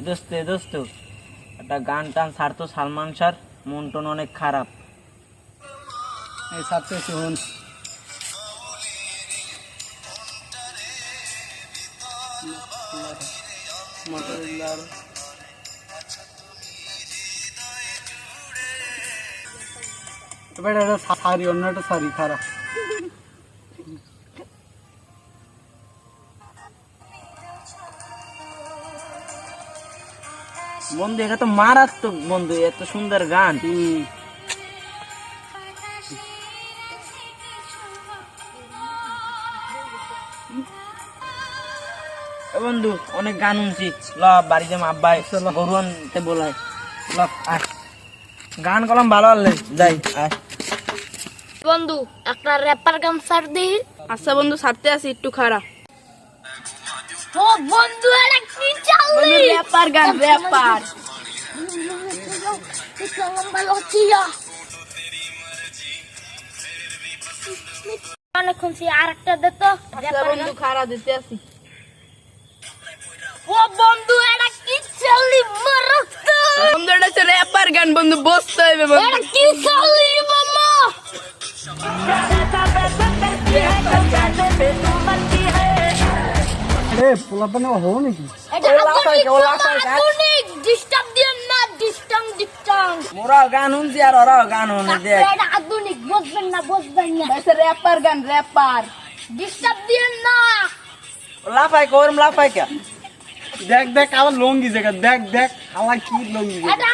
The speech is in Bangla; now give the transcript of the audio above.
দোস্ত দোস্ত একটা গান টান ছাড়তো সালমান শাহর, মন টন অনেক খারাপ। এই ছাড়তে শুন। এবার একটা সারি, অন্য একটা সারি খারাপ। বন্ধু এটা তো মারাত্মক বন্ধু, এত সুন্দর গান। এ বন্ধু অনেক গান শুনছি, ল বাড়িতে আব্বাই গরু আনতে বলাই, ল আয় গান কলম ভালো হলে যাই আয়। বন্ধু একটা র্যাপার গান ছাড় দি। আচ্ছা বন্ধু, ছাড়তে আসি একটু খারাপ। ও বন্ধু এটা কি চাললি? র্যাপার গান, র্যাপার। অনেকক্ষণ সে আর একটা দে তো। আচ্ছা বন্ধু, খারাপ দিতে আসি। ও বন্ধু এটা কি চাললি মারত? বন্ধু এটা হচ্ছে র্যাপার গান বন্ধু, বসতে হবে বন্ধু। এটা কি চাললি মামা? আরে পোলাপানে হো নাকি? এটা আধুনিক ডিস্টার্ব দিয়েন না, ডিস্টার্ব। মোরাও গান শুনছি আর ওরাও গান শুনে দেখ। এটা আধুনিক, বুঝবেন না। এটা র্যাপার গান, র্যাপার। ডিস্টার্ব দিয়েন না। লাফাই কর লাফাই কে দেখ দেখ আমার লঙ্গি জায়গা, দেখ দেখ আমার কি লঙ্গি জায়গা। এটা